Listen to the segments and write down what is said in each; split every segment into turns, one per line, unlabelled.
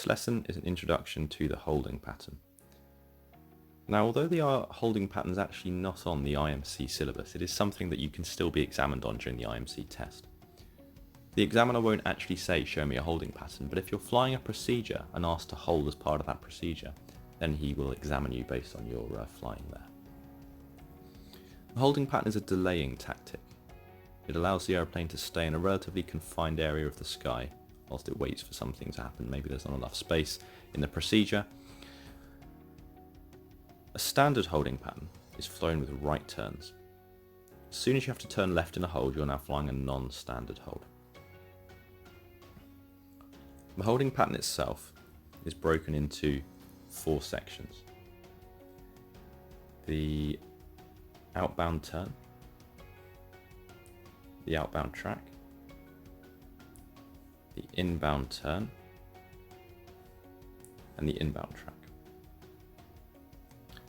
lesson is an introduction to the holding pattern. Now, although the holding pattern is actually not on the IMC syllabus, it is something that you can still be examined on during the IMC test. The examiner won't actually say, show me a holding pattern, but if you're flying a procedure and asked to hold as part of that procedure, then he will examine you based on your flying there. The holding pattern is a delaying tactic. It allows the aeroplane to stay in a relatively confined area of the sky whilst it waits for something to happen. Maybe there's not enough space in the procedure. A standard holding pattern is flown with right turns. As soon as you have to turn left in a hold, you're now flying a non-standard hold. The holding pattern itself is broken into 4 sections. The outbound turn, the outbound track, the inbound turn, and the inbound track.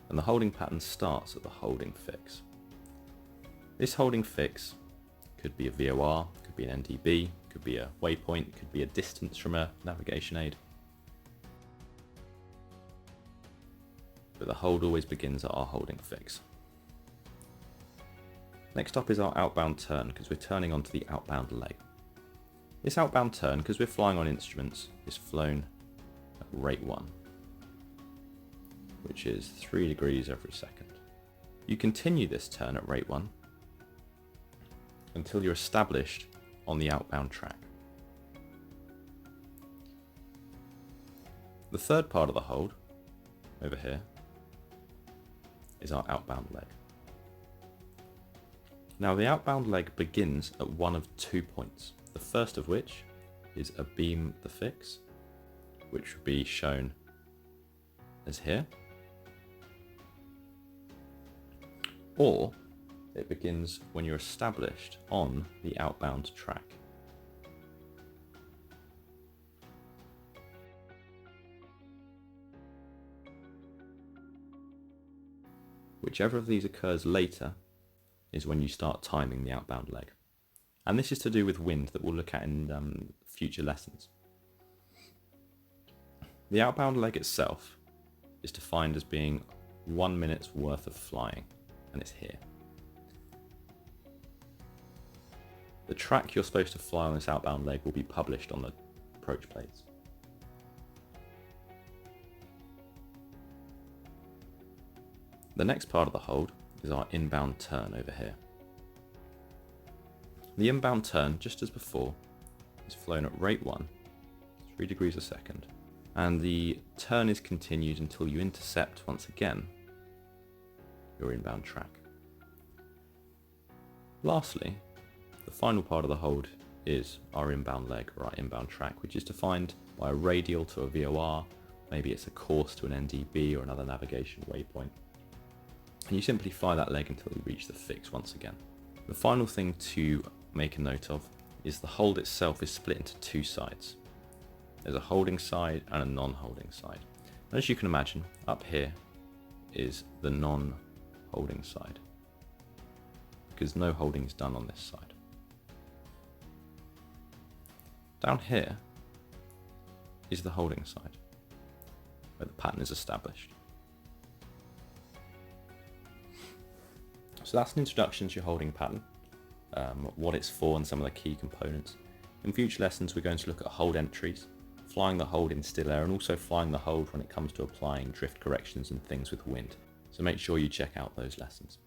And the holding pattern starts at the holding fix. This holding fix could be a VOR, could be an NDB, could be a waypoint, could be a distance from a navigation aid. But the hold always begins at our holding fix. Next up is our outbound turn, because we're turning onto the outbound leg. This outbound turn, because we're flying on instruments, is flown at rate 1, which is 3 degrees every second. You continue this turn at rate 1 until you're established on the outbound track. The third part of the hold, over here, is our outbound leg. Now the outbound leg begins at one of 2 points, the first of which is abeam the fix, which would be shown as here, or it begins when you're established on the outbound track. Whichever of these occurs later is when you start timing the outbound leg. And this is to do with wind that we'll look at in future lessons. The outbound leg itself is defined as being 1 minute's worth of flying, and it's here. The track you're supposed to fly on this outbound leg will be published on the approach blades. The next part of the hold is our inbound turn over here. The inbound turn, just as before, is flown at rate 1, 3 degrees a second, and the turn is continued until you intercept once again your inbound track. Lastly, the final part of the hold is our inbound leg, or our inbound track, which is defined by a radial to a VOR, maybe it's a course to an NDB or another navigation waypoint. And you simply fly that leg until you reach the fix once again. The final thing to make a note of is the hold itself is split into 2 sides. There's a holding side and a non-holding side. And as you can imagine, up here is the non-holding side, because no holding is done on this side. Down here is the holding side, where the pattern is established. So that's an introduction to your holding pattern, what it's for and some of the key components. In future lessons we're going to look at hold entries, flying the hold in still air, and also flying the hold when it comes to applying drift corrections and things with wind. So make sure you check out those lessons.